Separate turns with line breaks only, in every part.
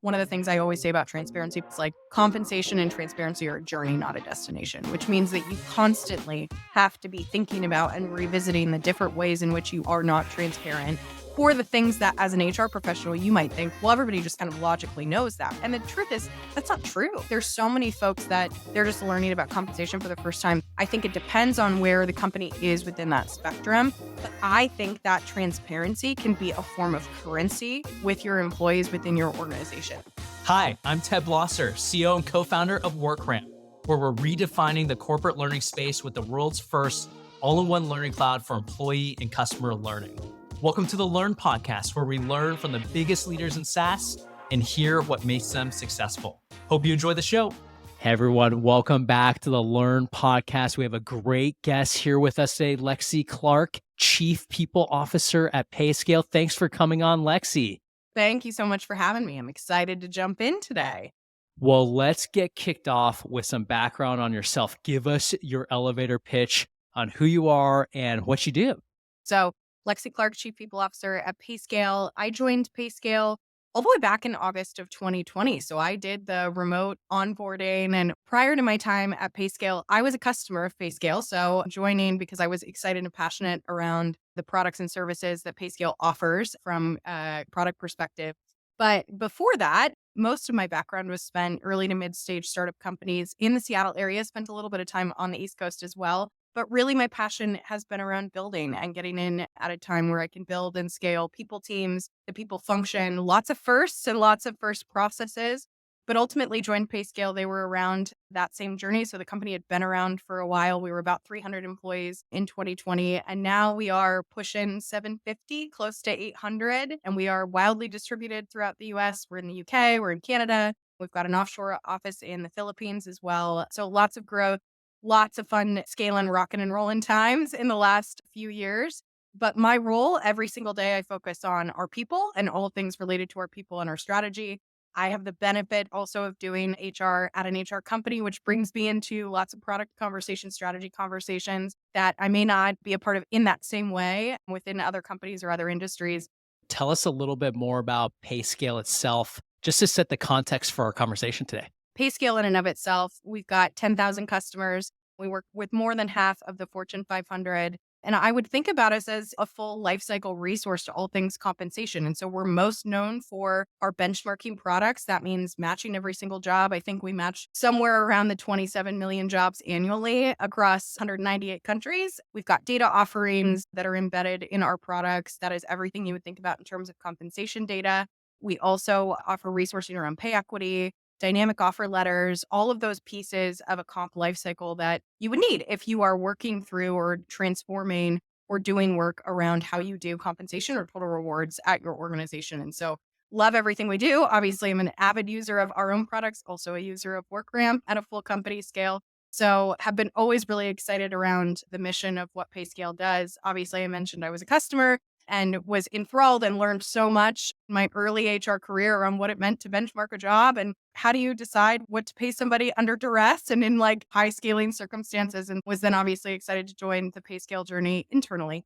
One of the things I always say about transparency is like compensation and transparency are a journey, not a destination, which means that you constantly have to be thinking about and revisiting the different ways in which you are not transparent for the things that as an HR professional, you might think, well, everybody just kind of logically knows that. And the truth is, that's not true. There's so many folks that they're just learning about compensation for the first time. I think it depends on where the company is within that spectrum. But I think that transparency can be a form of currency with your employees within your organization.
Hi, I'm Ted Blosser, CEO and co-founder of WorkRamp, where we're redefining the corporate learning space with the world's first all-in-one learning cloud for employee and customer learning. Welcome to the Learn Podcast, where we learn from the biggest leaders in SaaS and hear what makes them successful. Hope you enjoy the show. Hey everyone, welcome back to the Learn Podcast. We have a great guest here with us today, Lexi Clarke, Chief People Officer at Payscale. Thanks for coming on, Lexi.
Thank you so much for having me. I'm excited to jump in today.
Well, let's get kicked off with some background on yourself. Give us your elevator pitch on who you are and what you do.
So, Lexi Clarke, Chief People Officer at Payscale. I joined Payscale all the way back in August of 2020. So I did the remote onboarding. And prior to my time at Payscale, I was a customer of Payscale. So joining because I was excited and passionate around the products and services that Payscale offers from a product perspective. But before that, most of my background was spent early to mid-stage startup companies in the Seattle area, spent a little bit of time on the East Coast as well. But really, my passion has been around building and getting in at a time where I can build and scale people teams, the people function, lots of firsts and lots of first processes. But ultimately joined Payscale, they were around that same journey. So the company had been around for a while. We were about 300 employees in 2020. And now we are pushing 750, close to 800. And we are wildly distributed throughout the US. We're in the UK, we're in Canada. We've got an offshore office in the Philippines as well. So lots of growth. Lots of fun scaling, rocking and rolling times in the last few years. But my role every single day, I focus on our people and all things related to our people and our strategy. I have the benefit also of doing HR at an HR company, which brings me into lots of product conversations, strategy conversations that I may not be a part of in that same way within other companies or other industries.
Tell us a little bit more about Payscale itself, just to set the context for our conversation today.
Payscale in and of itself, we've got 10,000 customers. We work with more than half of the Fortune 500. And I would think about us as a full lifecycle resource to all things compensation. And so we're most known for our benchmarking products. That means matching every single job. I think we match somewhere around the 27 million jobs annually across 198 countries. We've got data offerings that are embedded in our products. That is everything you would think about in terms of compensation data. We also offer resourcing around pay equity, dynamic offer letters, all of those pieces of a comp lifecycle that you would need if you are working through or transforming or doing work around how you do compensation or total rewards at your organization. And so love everything we do. Obviously, I'm an avid user of our own products, also a user of WorkRamp at a full company scale. So have been always really excited around the mission of what Payscale does. Obviously, I mentioned I was a customer and was enthralled and learned so much in my early HR career around what it meant to benchmark a job and how do you decide what to pay somebody under duress and in like high scaling circumstances, and was then obviously excited to join the Payscale journey internally.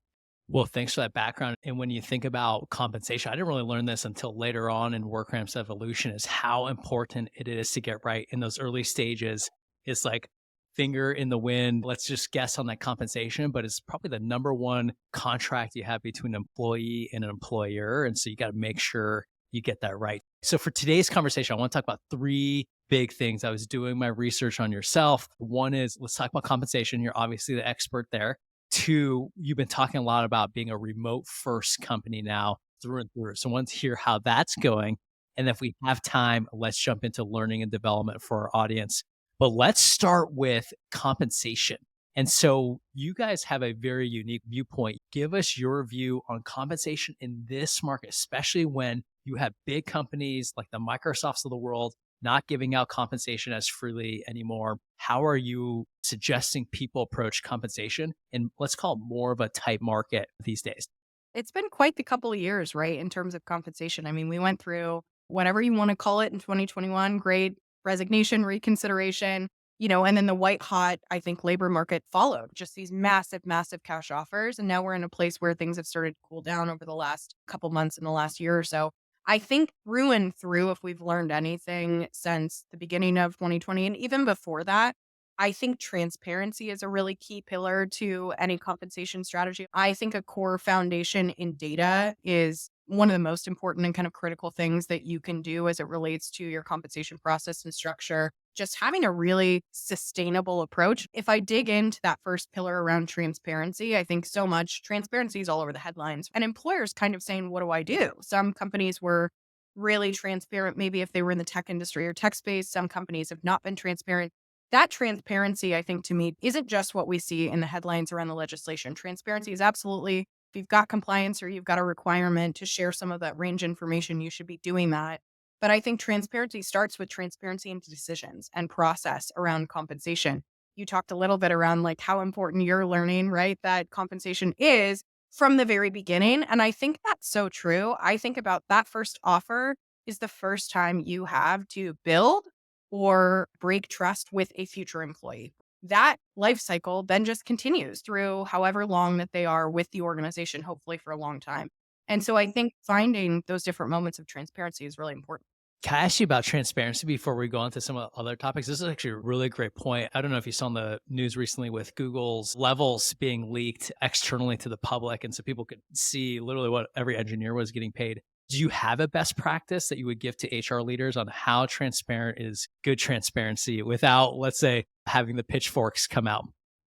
Well, thanks for that background. And when you think about compensation, I didn't really learn this until later on in WorkRamp's evolution, is how important it is to get right in those early stages. It's like finger in the wind. Let's just guess on that compensation, but it's probably the number one contract you have between an employee and an employer. And so you got to make sure you get that right. So for today's conversation, I want to talk about three big things. I was doing my research on yourself. One is, let's talk about compensation. You're obviously the expert there. Two, you've been talking a lot about being a remote first company now through and through. So I want to hear how that's going. And if we have time, let's jump into learning and development for our audience. But let's start with compensation. And so you guys have a very unique viewpoint. Give us your view on compensation in this market, especially when you have big companies like the Microsofts of the world not giving out compensation as freely anymore. How are you suggesting people approach compensation? And let's call it more of a tight market these days.
It's been quite the couple of years, right, in terms of compensation. I mean, we went through whatever you want to call it in 2021, great resignation, reconsideration, and then the white hot, I think, labor market followed, just these massive, massive cash offers. And now we're in a place where things have started to cool down over the last couple months in the last year or so. I think through and through, if we've learned anything since the beginning of 2020 and even before that, I think transparency is a really key pillar to any compensation strategy. I think a core foundation in data is one of the most important and kind of critical things that you can do as it relates to your compensation process and structure. Just having a really sustainable approach. If I dig into that first pillar around transparency, I think so much transparency is all over the headlines and employers kind of saying, what do I do? Some companies were really transparent, maybe if they were in the tech industry or tech space. Some companies have not been transparent. That transparency, I think, to me, isn't just what we see in the headlines around the legislation. Transparency is absolutely, if you've got compliance or you've got a requirement to share some of that range information, you should be doing that. But I think transparency starts with transparency into decisions and process around compensation. You talked a little bit around like how important you're learning, right? That compensation is from the very beginning. And I think that's so true. I think about that first offer is the first time you have to build or break trust with a future employee. That life cycle then just continues through however long that they are with the organization, hopefully for a long time. And so I think finding those different moments of transparency is really important.
Can I ask you about transparency before we go on to some other topics? This is actually a really great point. I don't know if you saw in the news recently with Google's levels being leaked externally to the public. And so people could see literally what every engineer was getting paid. Do you have a best practice that you would give to HR leaders on how transparent is good transparency without, let's say, having the pitchforks come out?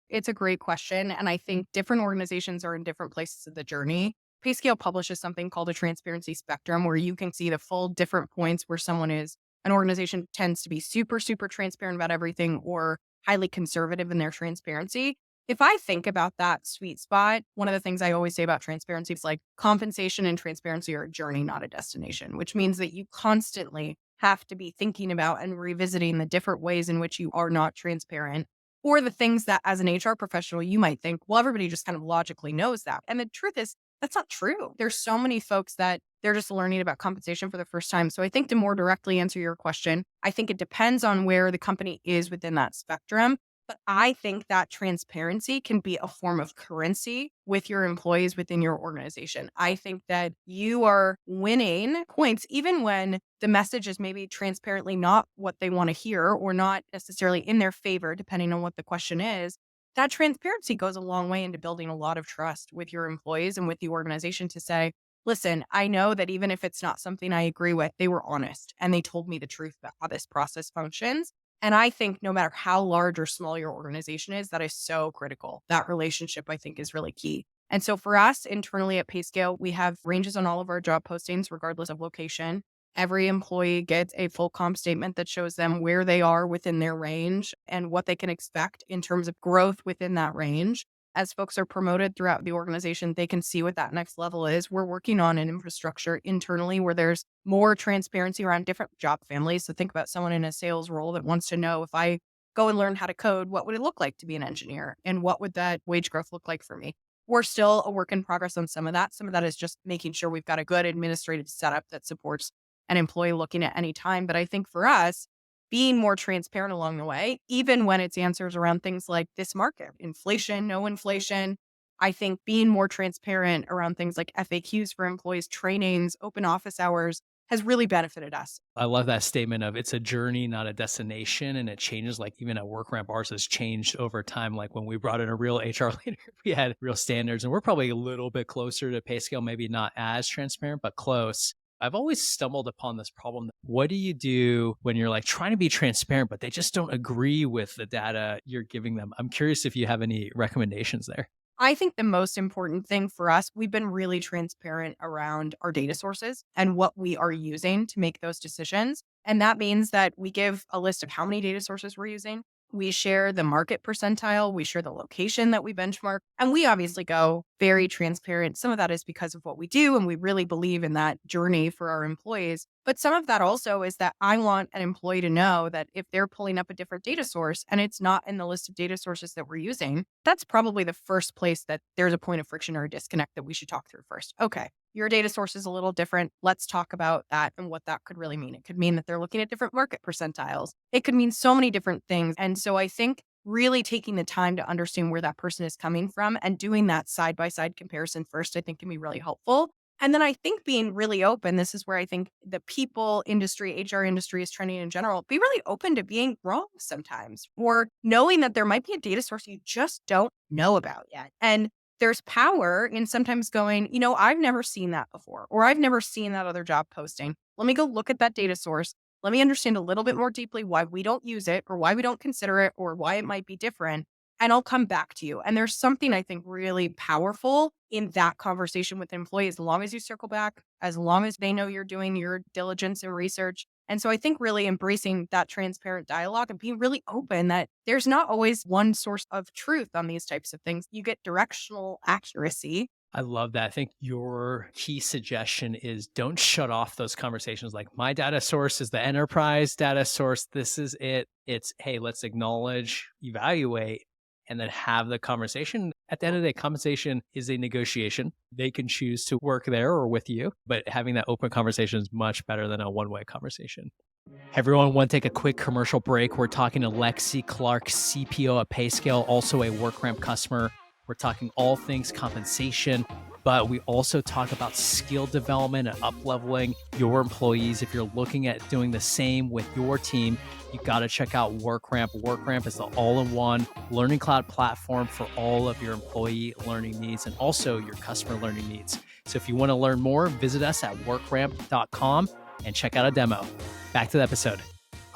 It's a great question. And I think different organizations are in different places of the journey. Payscale publishes something called a transparency spectrum where you can see the full different points where someone is, an organization tends to be super, super transparent about everything or highly conservative in their transparency. If I think about that sweet spot, one of the things I always say about transparency is like compensation and transparency are a journey, not a destination, which means that you constantly have to be thinking about and revisiting the different ways in which you are not transparent or the things that as an HR professional, you might think, well, everybody just kind of logically knows that. And the truth is, that's not true. There's so many folks that they're just learning about compensation for the first time. So I think to more directly answer your question, I think it depends on where the company is within that spectrum. But I think that transparency can be a form of currency with your employees within your organization. I think that you are winning points even when the message is maybe transparently not what they want to hear or not necessarily in their favor, depending on what the question is. That transparency goes a long way into building a lot of trust with your employees and with the organization to say, listen, I know that even if it's not something I agree with, they were honest and they told me the truth about how this process functions. And I think no matter how large or small your organization is, that is so critical. That relationship, I think, is really key. And so for us internally at Payscale, we have ranges on all of our job postings, regardless of location. Every employee gets a full comp statement that shows them where they are within their range and what they can expect in terms of growth within that range. As folks are promoted throughout the organization, they can see what that next level is. We're working on an infrastructure internally where there's more transparency around different job families. So think about someone in a sales role that wants to know if I go and learn how to code, what would it look like to be an engineer? And what would that wage growth look like for me? We're still a work in progress on some of that. Some of that is just making sure we've got a good administrative setup that supports an employee looking at any time. But I think for us, being more transparent along the way, even when it's answers around things like this market, inflation, no inflation. I think being more transparent around things like FAQs for employees, trainings, open office hours has really benefited us.
I love that statement of it's a journey, not a destination. And it changes like even at work ramp, ours has changed over time. Like when we brought in a real HR leader, we had real standards and we're probably a little bit closer to pay scale, maybe not as transparent, but close. I've always stumbled upon this problem. What do you do when you're like trying to be transparent, but they just don't agree with the data you're giving them? I'm curious if you have any recommendations there.
I think the most important thing for us, we've been really transparent around our data sources and what we are using to make those decisions. And that means that we give a list of how many data sources we're using. We share the market percentile, we share the location that we benchmark, and we obviously go very transparent. Some of that is because of what we do, and we really believe in that journey for our employees. But some of that also is that I want an employee to know that if they're pulling up a different data source and it's not in the list of data sources that we're using, that's probably the first place that there's a point of friction or a disconnect that we should talk through first. Okay, your data source is a little different. Let's talk about that and what that could really mean. It could mean that they're looking at different market percentiles. It could mean so many different things. And so I think really taking the time to understand where that person is coming from and doing that side by side comparison first, I think can be really helpful. And then I think being really open, this is where I think the people industry, HR industry is trending in general, be really open to being wrong sometimes or knowing that there might be a data source you just don't know about yet. And there's power in sometimes going, I've never seen that before, or I've never seen that other job posting. Let me go look at that data source. Let me understand a little bit more deeply why we don't use it or why we don't consider it or why it might be different. And I'll come back to you. And there's something I think really powerful in that conversation with the employee, as long as you circle back, as long as they know you're doing your diligence and research. And so I think really embracing that transparent dialogue and being really open that there's not always one source of truth on these types of things. You get directional accuracy.
I love that. I think your key suggestion is don't shut off those conversations like my data source is the enterprise data source. This is it. It's, hey, let's acknowledge, evaluate, and then have the conversation. At the end of the day, compensation is a negotiation. They can choose to work there or with you, but having that open conversation is much better than a one-way conversation. Hey everyone, want to take a quick commercial break. We're talking to Lexi Clarke, CPO at Payscale, also a WorkRamp customer. We're talking all things compensation, but we also talk about skill development and up-leveling your employees. If you're looking at doing the same with your team, you got to check out WorkRamp. WorkRamp is the all-in-one learning cloud platform for all of your employee learning needs and also your customer learning needs. So if you want to learn more, visit us at workramp.com and check out a demo. Back to the episode.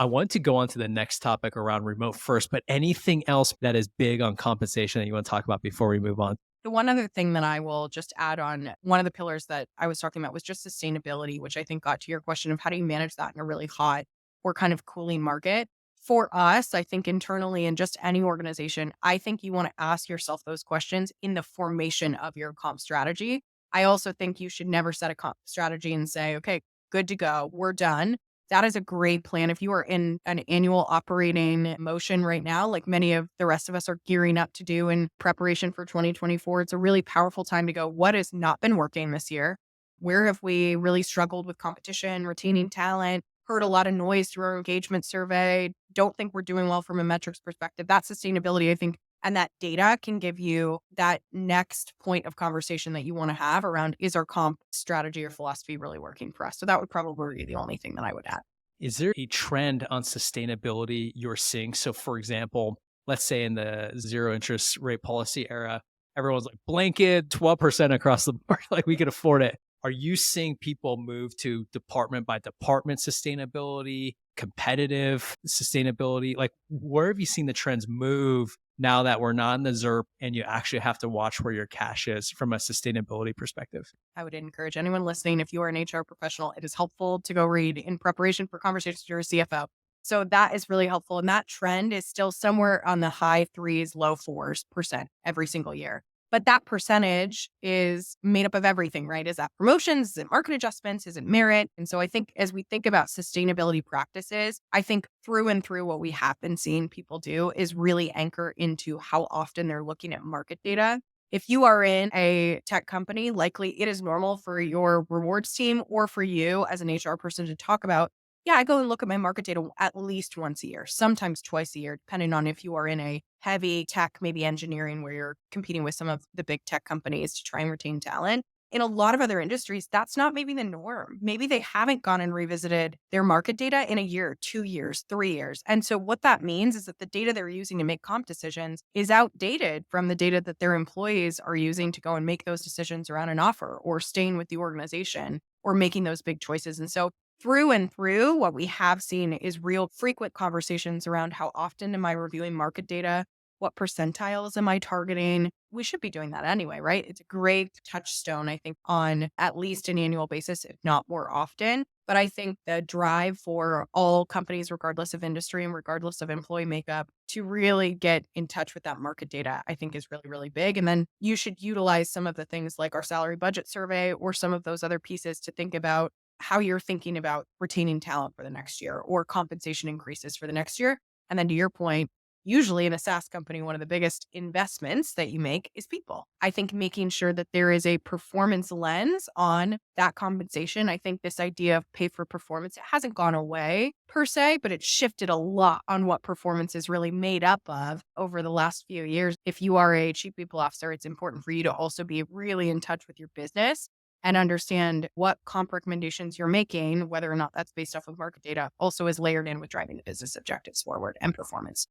I want to go on to the next topic around remote first, but anything else that is big on compensation that you want to talk about before we move on?
The one other thing that I will just add on, one of the pillars that I was talking about was just sustainability, which I think got to your question of how do you manage that in a really hot or kind of cooling market. For us, I think internally in just any organization, I think you want to ask yourself those questions in the formation of your comp strategy. I also think you should never set a comp strategy and say, okay, good to go, we're done. That is a great plan. If you are in an annual operating motion right now, like many of the rest of us are gearing up to do in preparation for 2024, it's a really powerful time to go, what has not been working this year? Where have we really struggled with competition, retaining talent, heard a lot of noise through our engagement survey, don't think we're doing well from a metrics perspective? That sustainability, I think, and that data can give you that next point of conversation that you want to have around, is our comp strategy or philosophy really working for us? So that would probably be the only thing that I would add.
Is there a trend on sustainability you're seeing? So, for example, let's say in the zero interest rate policy era, everyone's like blanket 12% across the board, like we could afford it. Are you seeing people move to department by department sustainability, competitive sustainability? Like, where have you seen the trends move now that we're not in the ZERP and you actually have to watch where your cash is from a sustainability perspective?
I would encourage anyone listening, if you are an HR professional, it is helpful to go read in preparation for conversations with your CFO. So that is really helpful. And that trend is still somewhere on the high threes, low fours% every single year. But that percentage is made up of everything, right? Is that promotions? Is it market adjustments? Is it merit? And so I think as we think about sustainability practices, I think through and through what we have been seeing people do is really anchor into how often they're looking at market data. If you are in a tech company, likely it is normal for your rewards team or for you as an HR person to talk about, yeah, I go and look at my market data at least once a year, sometimes twice a year, depending on if you are in a heavy tech, maybe engineering, where you're competing with some of the big tech companies to try and retain talent. In a lot of other industries, that's not maybe the norm. Maybe they haven't gone and revisited their market data in a year, 2 years, 3 years. And so what that means is that the data they're using to make comp decisions is outdated from the data that their employees are using to go and make those decisions around an offer or staying with the organization or making those big choices. And so through and through, what we have seen is real frequent conversations around how often am I reviewing market data? What percentiles am I targeting? We should be doing that anyway, right? It's a great touchstone, I think, on at least an annual basis, if not more often. But I think the drive for all companies, regardless of industry and regardless of employee makeup, to really get in touch with that market data, I think is really, really big. And then you should utilize some of the things like our salary budget survey or some of those other pieces to think about how you're thinking about retaining talent for the next year or compensation increases for the next year. And then to your point, usually in a SaaS company, one of the biggest investments that you make is people. I think making sure that there is a performance lens on that compensation. I think this idea of pay for performance, it hasn't gone away per se, but it's shifted a lot on what performance is really made up of over the last few years. If you are a chief people officer, it's important for you to also be really in touch with your business and understand what comp recommendations you're making, whether or not that's based off of market data, also is layered in with driving the business objectives forward and performance.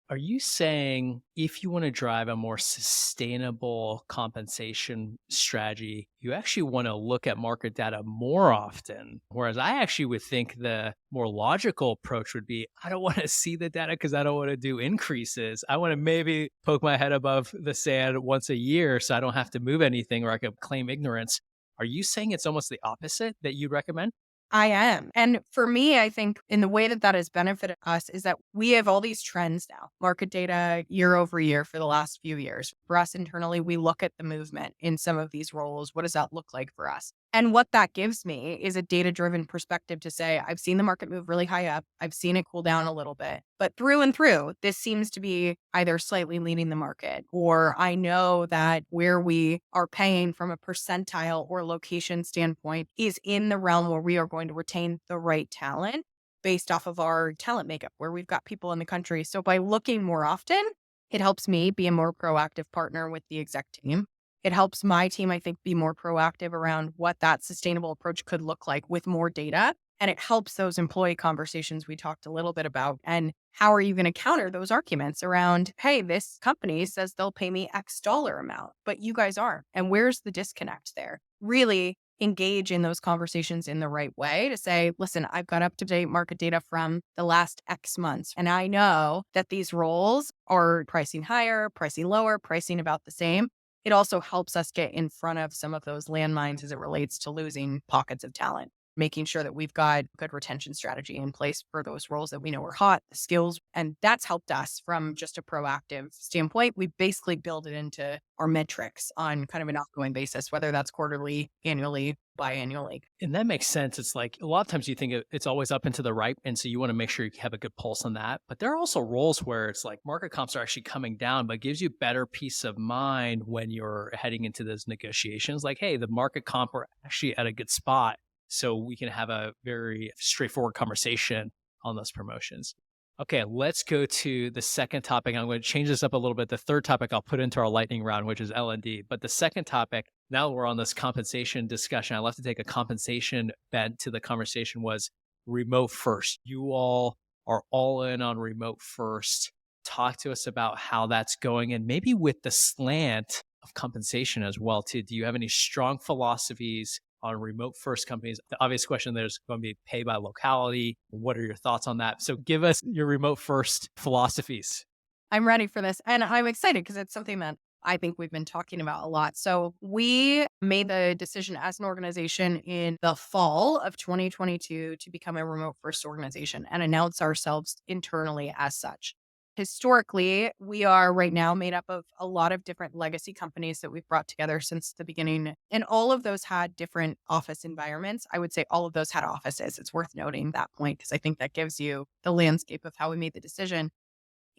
Are you saying if you want to drive a more sustainable compensation strategy, you actually want to look at market data more often? Whereas I actually would think the more logical approach would be I don't want to see the data because I don't want to do increases. I want to maybe poke my head above the sand once a year so I don't have to move anything or I could claim ignorance. Are you saying it's almost the opposite that you'd recommend?
I am. And for me, I think in the way that that has benefited us is that we have all these trends now, market data year over year for the last few years. For us internally, we look at the movement in some of these roles. What does that look like for us? And what that gives me is a data driven perspective to say, I've seen the market move really high up. I've seen it cool down a little bit. But through and through, this seems to be either slightly leading the market, or I know that where we are paying from a percentile or location standpoint is in the realm where we are going to retain the right talent based off of our talent makeup, where we've got people in the country. So by looking more often, it helps me be a more proactive partner with the exec team. It helps my team, I think, be more proactive around what that sustainable approach could look like with more data. And it helps those employee conversations we talked a little bit about. And how are you going to counter those arguments around, hey, this company says they'll pay me X dollar amount, but you guys aren't. And where's the disconnect there? Really engage in those conversations in the right way to say, listen, I've got up to date market data from the last X months. And I know that these roles are pricing higher, pricing lower, pricing about the same. It also helps us get in front of some of those landmines as it relates to losing pockets of talent, making sure that we've got good retention strategy in place for those roles that we know are hot, the skills. And that's helped us from just a proactive standpoint. We basically build it into our metrics on kind of an ongoing basis, whether that's quarterly, annually, biannually.
And that makes sense. It's like a lot of times you think it's always up and to the right. And so you want to make sure you have a good pulse on that. But there are also roles where it's like market comps are actually coming down, but gives you better peace of mind when you're heading into those negotiations. Like, hey, the market comp are actually at a good spot. So we can have a very straightforward conversation on those promotions. Okay, let's go to the second topic. I'm going to change this up a little bit. The third topic I'll put into our lightning round, which is L&D. But the second topic, now we're on this compensation discussion. I love to take a compensation bent to the conversation was remote first. You all are all in on remote first. Talk to us about how that's going and maybe with the slant of compensation as well too. Do you have any strong philosophies on remote first companies? The obvious question there's going to be pay by locality. What are your thoughts on that? So give us your remote first philosophies.
I'm ready for this. And I'm excited because it's something that I think we've been talking about a lot. So we made the decision as an organization in the fall of 2022 to become a remote first organization and announce ourselves internally as such. Historically, we are right now made up of a lot of different legacy companies that we've brought together since the beginning. And all of those had different office environments. I would say all of those had offices. It's worth noting that point because I think that gives you the landscape of how we made the decision.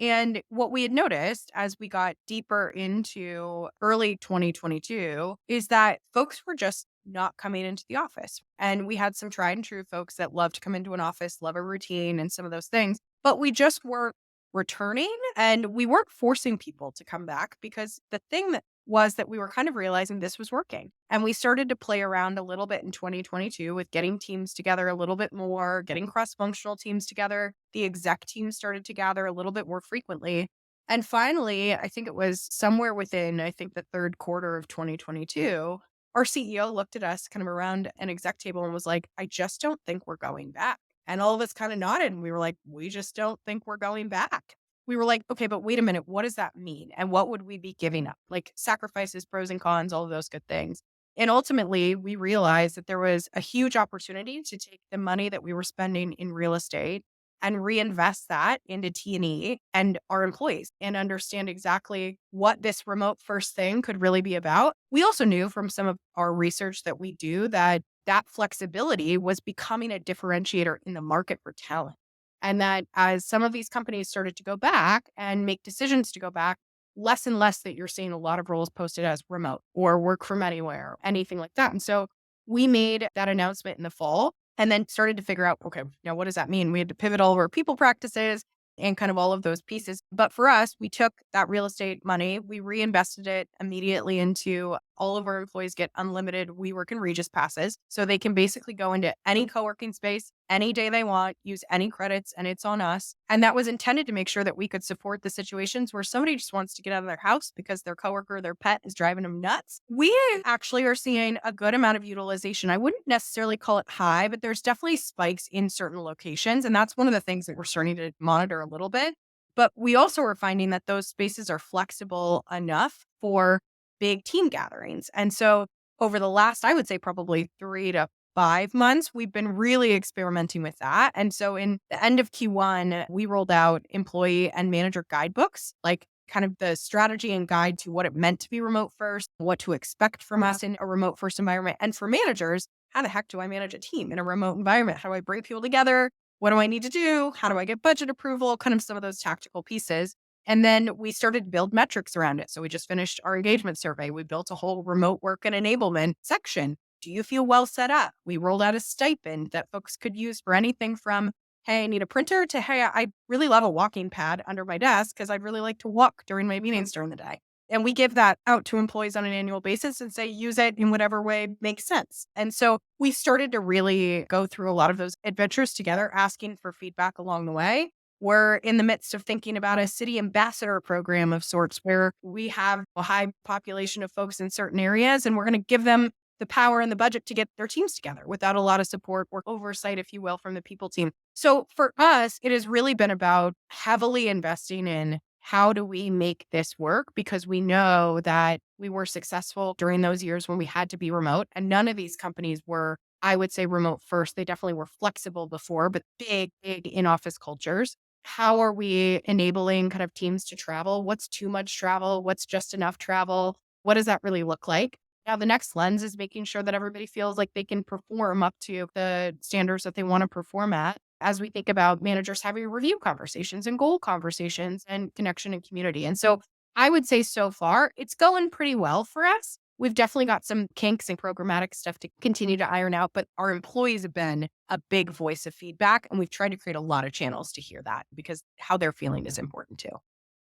And what we had noticed as we got deeper into early 2022 is that folks were just not coming into the office. And we had some tried and true folks that love to come into an office, love a routine and some of those things, but we just weren't returning and we weren't forcing people to come back because the thing that was that we were kind of realizing this was working. And we started to play around a little bit in 2022 with getting teams together a little bit more, getting cross functional teams together. The exec team started to gather a little bit more frequently. And finally, I think it was somewhere within, I think the third quarter of 2022, our CEO looked at us kind of around an exec table and was like, I just don't think we're going back. And all of us kind of nodded and we were like, we just don't think we're going back. We were like, okay, but wait a minute, what does that mean? And what would we be giving up? Like sacrifices, pros and cons, all of those good things. And ultimately, we realized that there was a huge opportunity to take the money that we were spending in real estate and reinvest that into T&E and our employees and understand exactly what this remote first thing could really be about. We also knew from some of our research that we do that that flexibility was becoming a differentiator in the market for talent. And that as some of these companies started to go back and make decisions to go back, less and less that you're seeing a lot of roles posted as remote or work from anywhere, anything like that. And so we made that announcement in the fall and then started to figure out, okay, now what does that mean? We had to pivot all of our people practices and kind of all of those pieces. But for us, we took that real estate money, we reinvested it immediately into all of our employees get unlimited We Work in Regis passes. So they can basically go into any co-working space any day they want, use any credits, and it's on us. And that was intended to make sure that we could support the situations where somebody just wants to get out of their house because their coworker, their pet is driving them nuts. We actually are seeing a good amount of utilization. I wouldn't necessarily call it high, but there's definitely spikes in certain locations. And that's one of the things that we're starting to monitor a little bit. But we also are finding that those spaces are flexible enough for big team gatherings. And so over the last, I would say probably 3 to 5 months, we've been really experimenting with that. And so in the end of Q1, we rolled out employee and manager guidebooks, like kind of the strategy and guide to what it meant to be remote first, what to expect from us in a remote first environment. And for managers, how the heck do I manage a team in a remote environment? How do I bring people together? What do I need to do? How do I get budget approval? Kind of some of those tactical pieces. And then we started to build metrics around it. So we just finished our engagement survey. We built a whole remote work and enablement section. Do you feel well set up? We rolled out a stipend that folks could use for anything from, hey, I need a printer to, hey, I really love a walking pad under my desk because I'd really like to walk during my meetings during the day. And we give that out to employees on an annual basis and say, use it in whatever way makes sense. And so we started to really go through a lot of those adventures together, asking for feedback along the way. We're in the midst of thinking about a city ambassador program of sorts where we have a high population of folks in certain areas, and we're going to give them the power and the budget to get their teams together without a lot of support or oversight, if you will, from the people team. So for us, it has really been about heavily investing in how do we make this work? Because we know that we were successful during those years when we had to be remote. And none of these companies were, I would say, remote first. They definitely were flexible before, but big in office cultures. How are we enabling kind of teams to travel? What's too much travel? What's just enough travel? What does that really look like? Now, the next lens is making sure that everybody feels like they can perform up to the standards that they want to perform at as we think about managers having review conversations and goal conversations and connection and community. And so I would say so far, it's going pretty well for us. We've definitely got some kinks and programmatic stuff to continue to iron out, but our employees have been a big voice of feedback. And we've tried to create a lot of channels to hear that because how they're feeling is important too.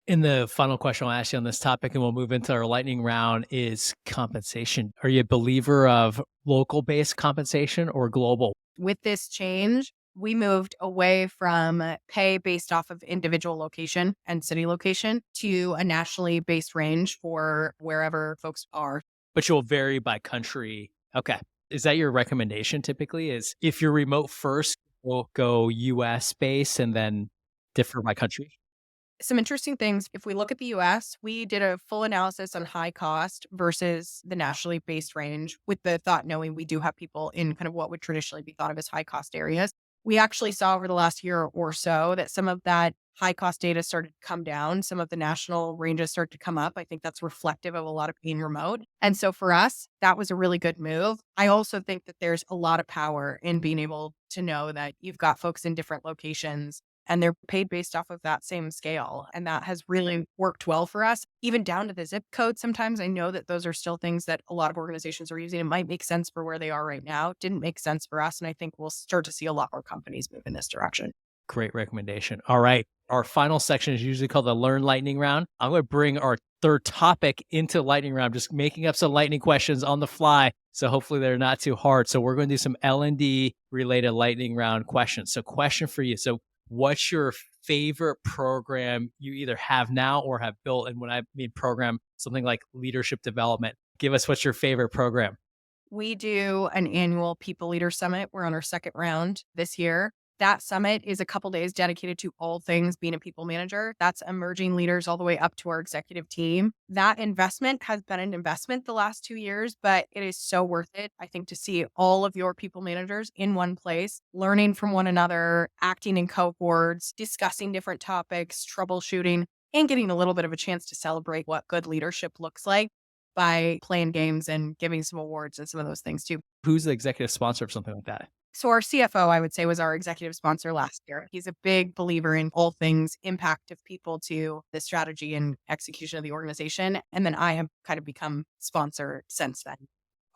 In the final question I'll ask you on this topic, and we'll move into our lightning round, is compensation. Are you a believer of local-based compensation or global?
With this change, we moved away from pay based off of individual location and city location to a nationally based range for wherever folks are.
But you'll vary by country. Okay. Is that your recommendation typically? Is if you're remote first, we'll go US based and then differ by country?
Some interesting things. If we look at the US, we did a full analysis on high cost versus the nationally based range with the thought knowing we do have people in kind of what would traditionally be thought of as high cost areas. We actually saw over the last year or so that some of that high cost data started to come down. Some of the national ranges started to come up. I think that's reflective of a lot of being remote. And so for us, that was a really good move. I also think that there's a lot of power in being able to know that you've got folks in different locations and they're paid based off of that same scale. And that has really worked well for us, even down to the zip code. Sometimes I know that those are still things that a lot of organizations are using. It might make sense for where they are right now. It didn't make sense for us. And I think we'll start to see a lot more companies move in this direction.
Great recommendation. All right. Our final section is usually called the Learn Lightning Round. I'm going to bring our third topic into lightning round, just making up some lightning questions on the fly. So hopefully they're not too hard. So we're going to do some L&D related lightning round questions. So question for you. So what's your favorite program you either have now or have built? And when I mean program, something like leadership development, give us what's your favorite program.
We do an annual People Leader Summit. We're on our second round this year. That summit is a couple days dedicated to all things being a people manager. That's emerging leaders all the way up to our executive team. That investment has been an investment the last 2 years, but it is so worth it, I think, to see all of your people managers in one place, learning from one another, acting in cohorts, discussing different topics, troubleshooting, and getting a little bit of a chance to celebrate what good leadership looks like by playing games and giving some awards and some of those things too.
Who's the executive sponsor of something like that?
So our CFO, I would say, was our executive sponsor last year. He's a big believer in all things impact of people to the strategy and execution of the organization. And then I have kind of become sponsor since then.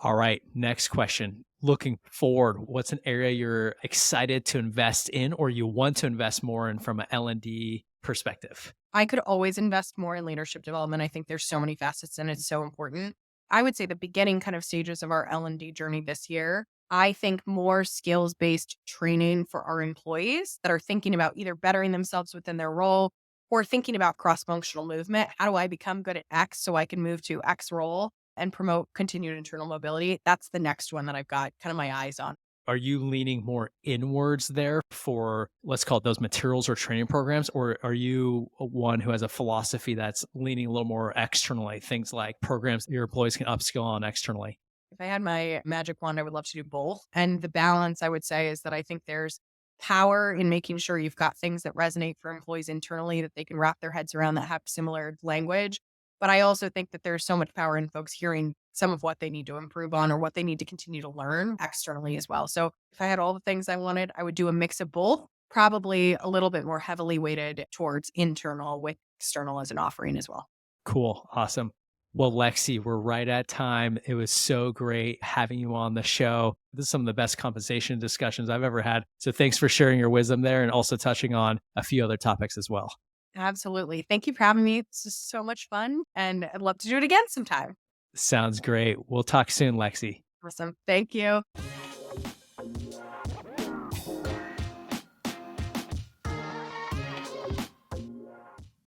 All right. Next question. Looking forward, what's an area you're excited to invest in or you want to invest more in from an L&D perspective?
I could always invest more in leadership development. I think there's so many facets and it's so important. I would say the beginning kind of stages of our L&D journey this year. I think more skills-based training for our employees that are thinking about either bettering themselves within their role or thinking about cross-functional movement. How do I become good at X so I can move to X role and promote continued internal mobility? That's the next one that I've got kind of my eyes on.
Are you leaning more inwards there for, let's call it, those materials or training programs? Or are you one who has a philosophy that's leaning a little more externally, things like programs that your employees can upskill on externally?
If I had my magic wand, I would love to do both. And the balance I would say is that I think there's power in making sure you've got things that resonate for employees internally that they can wrap their heads around that have similar language. But I also think that there's so much power in folks hearing some of what they need to improve on or what they need to continue to learn externally as well. So if I had all the things I wanted, I would do a mix of both, probably a little bit more heavily weighted towards internal with external as an offering as well.
Cool. Awesome. Well, Lexi, we're right at time. It was so great having you on the show. This is some of the best compensation discussions I've ever had. So thanks for sharing your wisdom there and also touching on a few other topics as well.
Absolutely. Thank you for having me. This is so much fun, and I'd love to do it again sometime.
Sounds great. We'll talk soon, Lexi.
Awesome. Thank you.